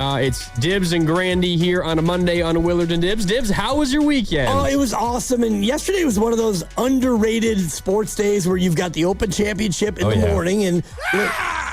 It's Dibs and Grandy here on a Monday on a Willard and Dibs. Dibs, how was your weekend? Oh, it was awesome. And yesterday was one of those underrated sports days where you've got the Open Championship in the morning. And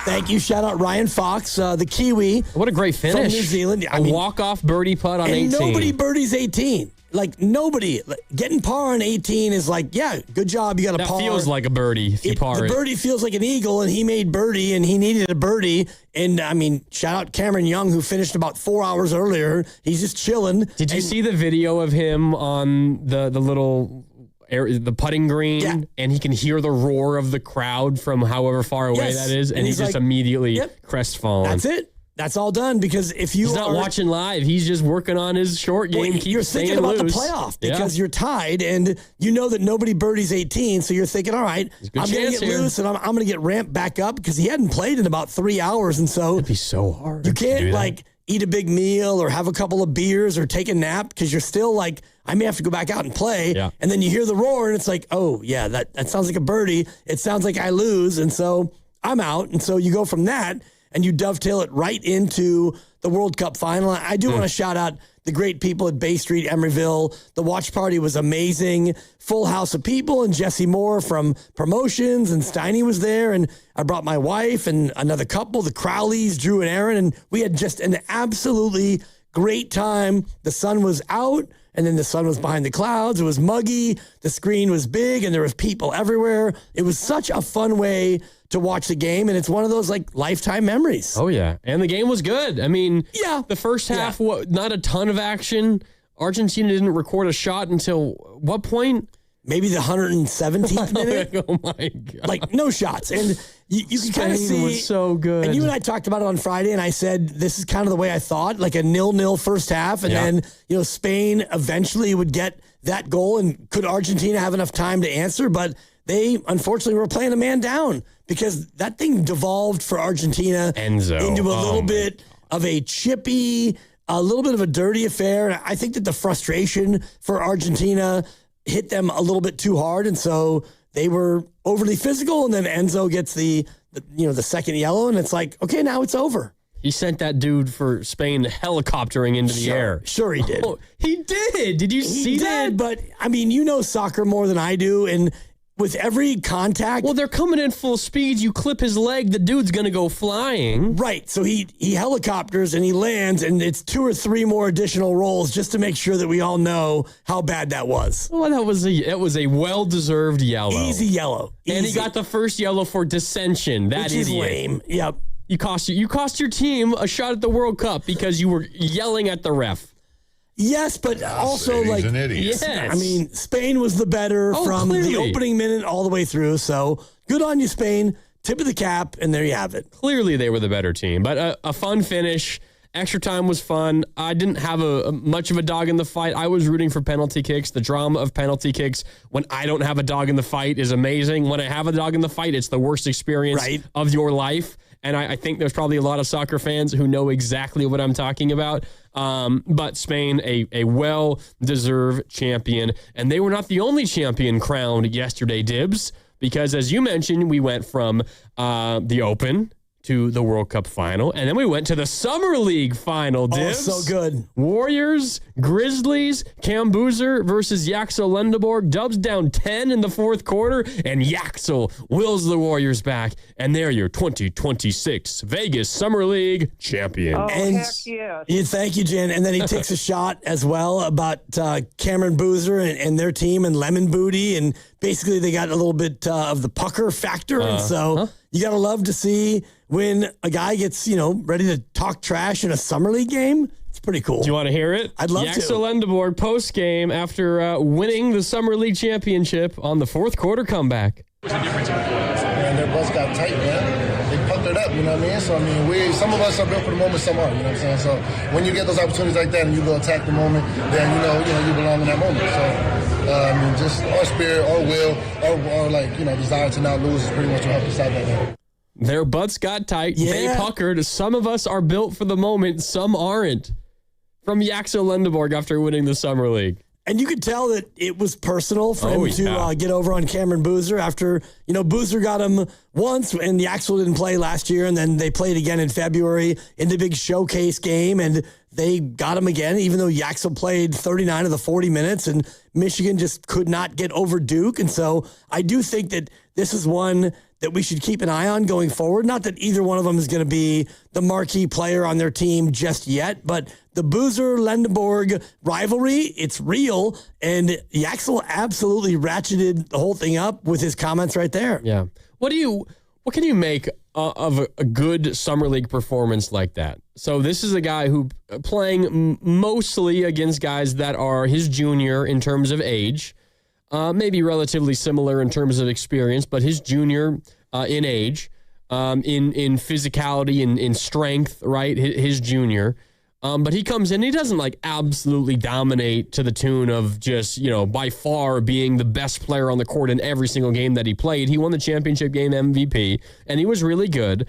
thank you. Shout out Ryan Fox, the Kiwi. What a great finish. From New Zealand. A walk-off birdie putt on 18. Nobody birdies 18. Like, nobody. Getting par on 18 is like, yeah, good job. You got a par. That feels like a birdie if you par it. The birdie feels like an eagle, and he made birdie, and he needed a birdie. And, I mean, shout out Cameron Young, who finished about 4 hours earlier. He's just chilling. Did you see the video of him on the little the putting green, and he can hear the roar of the crowd from however far away that is, and he's just like, immediately crestfallen. That's it. That's all done because if he's not watching live, he's just working on his short game. You're thinking about the playoff because you're tied, and you know that nobody birdies 18, so you're thinking, all right, I'm going to get loose, and I'm going to get ramped back up because he hadn't played in about 3 hours, and so it'd be so hard. You can't like eat a big meal or have a couple of beers or take a nap because you're still like, I may have to go back out and play, and then you hear the roar, and it's like, oh yeah, that sounds like a birdie. It sounds like I lose, and so I'm out, and so you go from that. And you dovetail it right into the World Cup final. I do want to shout out the great people at Bay Street, Emeryville. The watch party was amazing. Full house of people, and Jesse Moore from Promotions, and Steiny was there. And I brought my wife and another couple, the Crowleys, Drew and Aaron, and we had just an absolutely great time. The sun was out, and then the sun was behind the clouds. It was muggy. The screen was big, and there was people everywhere. It was such a fun way to watch the game, and it's one of those like lifetime memories. Oh yeah, and the game was good. I mean, the first half, not a ton of action. Argentina didn't record a shot until what point? Maybe the 117th minute. Oh my God! Like no shots, and you can kind of see. Was so good. And you and I talked about it on Friday, and I said this is kind of the way I thought, like a 0-0 first half, and then Spain eventually would get that goal, and could Argentina have enough time to answer? But they unfortunately were playing a man down because that thing devolved for Argentina into a little bit of a chippy, a little bit of a dirty affair. And I think that the frustration for Argentina hit them a little bit too hard, and so they were overly physical. And then Enzo gets the second yellow, and it's like, okay, now it's over. He sent that dude for Spain helicoptering into the air. Sure he did. Oh, he did. Did you see that? But I mean, you know soccer more than I do, and with every contact. Well, they're coming in full speed. You clip his leg, the dude's going to go flying. Right. So he helicopters and he lands, and it's 2 or 3 more additional rolls just to make sure that we all know how bad that was. Well, it was a well-deserved yellow. Easy yellow. And he got the first yellow for dissension. That is lame. Yep. You cost your team a shot at the World Cup because you were yelling at the ref. Yes, but also like, yes. I mean, Spain was the better from the opening minute all the way through. So good on you, Spain. Tip of the cap, and there you have it. Clearly, they were the better team, but a fun finish. Extra time was fun. I didn't have much of a dog in the fight. I was rooting for penalty kicks. The drama of penalty kicks when I don't have a dog in the fight is amazing. When I have a dog in the fight, it's the worst experience of your life. And I think there's probably a lot of soccer fans who know exactly what I'm talking about. But Spain, a well-deserved champion. And they were not the only champion crowned yesterday, Dibs, because as you mentioned, we went from the Open to the World Cup final, and then we went to the Summer League final, Dibs. Oh, so good. Warriors, Grizzlies, Cam Boozer versus Yaxel Lendeborg. Dubs down 10 in the fourth quarter, and Yaxel wills the Warriors back, and they're your 2026 Vegas Summer League champion. Oh, and heck yes. Thank you, Jen. And then he takes a shot as well about Cameron Boozer and their team and Lemon Booty, and basically they got a little bit of the pucker factor, and so you got to love to see when a guy gets, ready to talk trash in a Summer League game. It's pretty cool. Do you want to hear it? I'd love to. Yaxel Lendeborg post-game after winning the Summer League championship on the fourth quarter comeback. Man, their butts got tight, man. They puckered up, you know what I mean? So, I mean, some of us are built for the moment, some aren't, you know what I'm saying? So, when you get those opportunities like that and you go attack the moment, then, you belong in that moment. So, just our spirit, our will, our desire to not lose is pretty much what helped us out that day. Their butts got tight. Yeah. They puckered. Some of us are built for the moment. Some aren't. From Yaxel Lendeborg after winning the Summer League. And you could tell that it was personal for him to get over on Cameron Boozer after, Boozer got him once and Yaxel didn't play last year, and then they played again in February in the big showcase game, and they got him again, even though Yaxel played 39 of the 40 minutes, and Michigan just could not get over Duke. And so I do think that this is one that we should keep an eye on going forward. Not that either one of them is going to be the marquee player on their team just yet, but the Boozer-Lendeborg rivalry, it's real, and Yaxel absolutely ratcheted the whole thing up with his comments right there. Yeah. What can you make of a good summer league performance like that? So this is a guy who playing mostly against guys that are his junior in terms of age, maybe relatively similar in terms of experience, but his junior in age, in physicality and in strength, right? His junior. But he comes in, he doesn't like absolutely dominate to the tune of just, by far being the best player on the court in every single game that he played. He won the championship game MVP, and he was really good.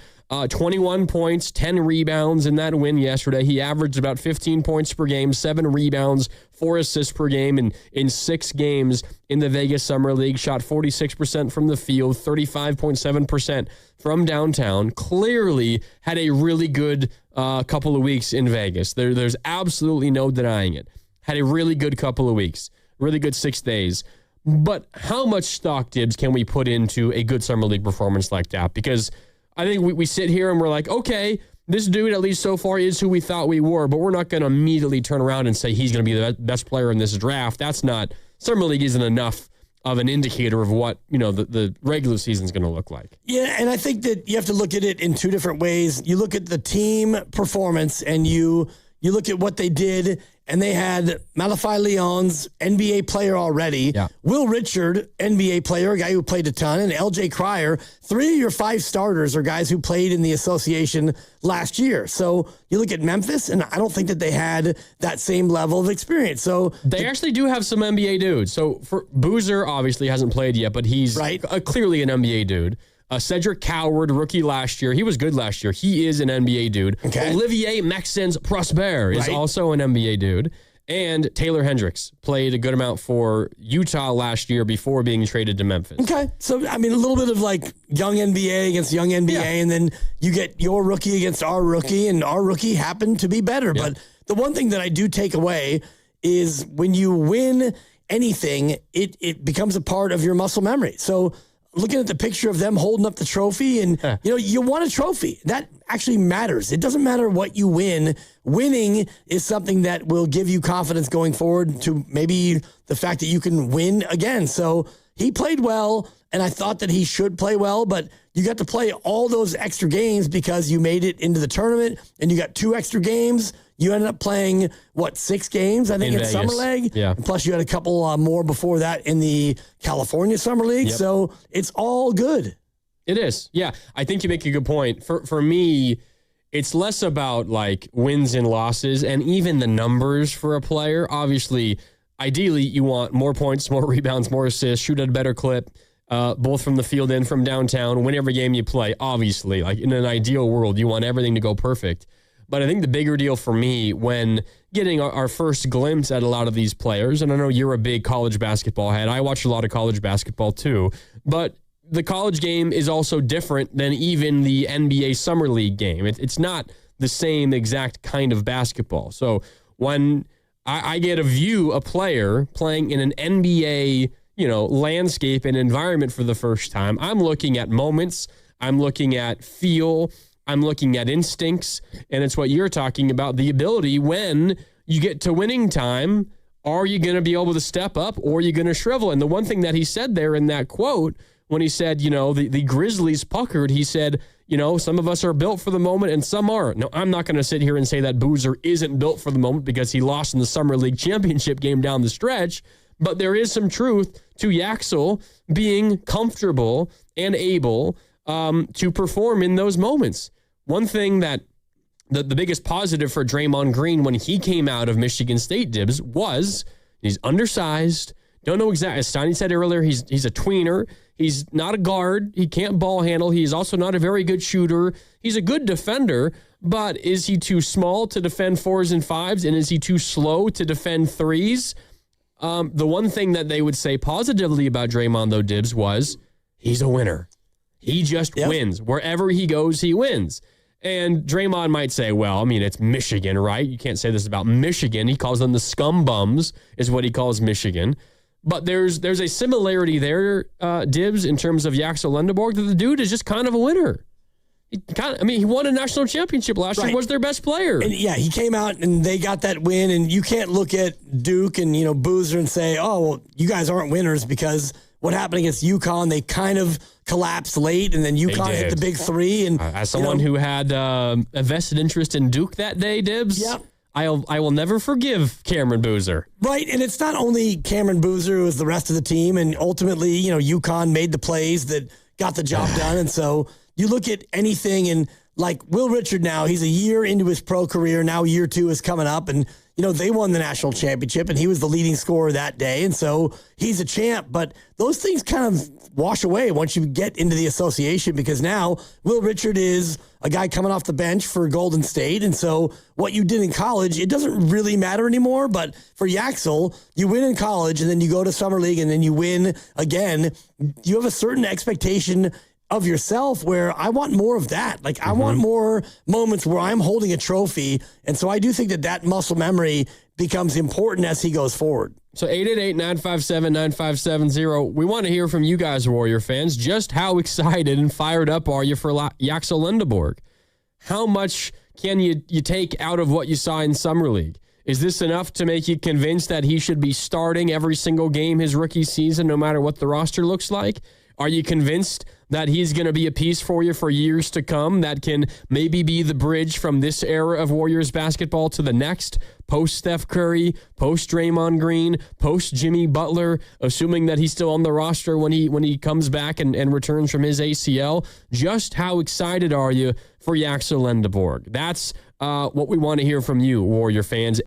21 points, 10 rebounds in that win yesterday. He averaged about 15 points per game, 7 rebounds, 4 assists per game in 6 games in the Vegas Summer League. Shot 46% from the field, 35.7% from downtown. Clearly had a really good couple of weeks in Vegas. There's absolutely no denying it. Had a really good couple of weeks, really good 6 days. But how much stock, Dibs, can we put into a good Summer League performance like that? Because I think we sit here and we're like, okay, this dude, at least so far, is who we thought we were, but we're not going to immediately turn around and say he's going to be the best player in this draft. That's not, Summer League isn't enough of an indicator of what, the regular season is going to look like. Yeah, and I think that you have to look at it in 2 different ways. You look at the team performance, and you look at what they did, and they had Malachi Leon's NBA player already. Yeah. Will Richard, NBA player, a guy who played a ton, and LJ Cryer. 3 of your 5 starters are guys who played in the association last year. So you look at Memphis, and I don't think that they had that same level of experience. So they actually do have some NBA dudes. So for Boozer obviously hasn't played yet, but he's clearly an NBA dude. Cedric Coward, rookie last year. He was good last year. He is an NBA dude. Okay. Olivier Maxence Prosper is also an NBA dude. And Taylor Hendricks played a good amount for Utah last year before being traded to Memphis. Okay. So, a little bit of like young NBA against young NBA, and then you get your rookie against our rookie, and our rookie happened to be better. Yeah. But the one thing that I do take away is when you win anything, it becomes a part of your muscle memory. So, looking at the picture of them holding up the trophy, and you won a trophy. That actually matters. It doesn't matter what you win. Winning is something that will give you confidence going forward to maybe the fact that you can win again. So he played well, and I thought that he should play well, but you got to play all those extra games because you made it into the tournament, and you got 2 extra games. You ended up playing, 6 games, I think, in Summer League? Yeah. And plus, you had a couple more before that in the California Summer League. Yep. So it's all good. It is. Yeah. I think you make a good point. For me, it's less about like wins and losses and even the numbers for a player. Obviously, ideally, you want more points, more rebounds, more assists, shoot at a better clip, both from the field and from downtown, win every game you play. Obviously, like in an ideal world, you want everything to go perfect. But I think the bigger deal for me when getting our first glimpse at a lot of these players, and I know you're a big college basketball head. I watch a lot of college basketball too, but the college game is also different than even the NBA Summer League game. It's not the same exact kind of basketball. So when I get a player playing in an NBA, landscape and environment for the first time, I'm looking at moments, I'm looking at feel, I'm looking at instincts, and it's what you're talking about, the ability when you get to winning time, are you going to be able to step up or are you going to shrivel? And the one thing that he said there in that quote, when he said, the Grizzlies puckered, he said, some of us are built for the moment and some aren't. No, I'm not going to sit here and say that Boozer isn't built for the moment because he lost in the Summer League championship game down the stretch, but there is some truth to Yaxel being comfortable and able to perform in those moments. One thing that the biggest positive for Draymond Green when he came out of Michigan State, Dibs, was he's undersized. Don't know exactly. As Steiny said earlier, he's a tweener. He's not a guard. He can't ball handle. He's also not a very good shooter. He's a good defender, but is he too small to defend 4s and 5s? And is he too slow to defend 3s? The one thing that they would say positively about Draymond, though, Dibs, was he's a winner. He just wins. Wherever he goes, he wins. And Draymond might say, well, I mean, it's Michigan, right? You can't say this about Michigan. He calls them the scum bums, is what he calls Michigan. But there's a similarity there, Dibs, in terms of Yaxel Lendeborg, that the dude is just kind of a winner. He won a national championship last year, was their best player. And yeah, he came out and they got that win, and you can't look at Duke and, Boozer and say, oh, well, you guys aren't winners, because what happened against UConn, they kind of collapsed late, and then UConn hit the big three. And as someone who had a vested interest in Duke that day, Dibs, I will never forgive Cameron Boozer. Right, and it's not only Cameron Boozer, it was the rest of the team, and ultimately, UConn made the plays that got the job done, and so you look at anything, and like Will Richard now, he's a year into his pro career, now year 2 is coming up, and they won the national championship, and he was the leading scorer that day, and so he's a champ. But those things kind of wash away once you get into the association, because now Will Richard is a guy coming off the bench for Golden State, and so what you did in college, it doesn't really matter anymore. But for Yaxel, you win in college, and then you go to Summer League, and then you win again. You have a certain expectation of yourself where I want more of that. Like, I want more moments where I'm holding a trophy. And so I do think that muscle memory becomes important as he goes forward. So 888-957-9570. We want to hear from you guys, Warrior fans. Just how excited and fired up are you for Yaxel Lendeborg? How much can you take out of what you saw in Summer League? Is this enough to make you convinced that he should be starting every single game his rookie season, no matter what the roster looks like? Are you convinced that he's going to be a piece for you for years to come that can maybe be the bridge from this era of Warriors basketball to the next, post Steph Curry, post Draymond Green, post Jimmy Butler, assuming that he's still on the roster when he comes back and returns from his ACL? Just how excited are you for Yaxel Lendeborg? That's what we want to hear from you, Warrior fans.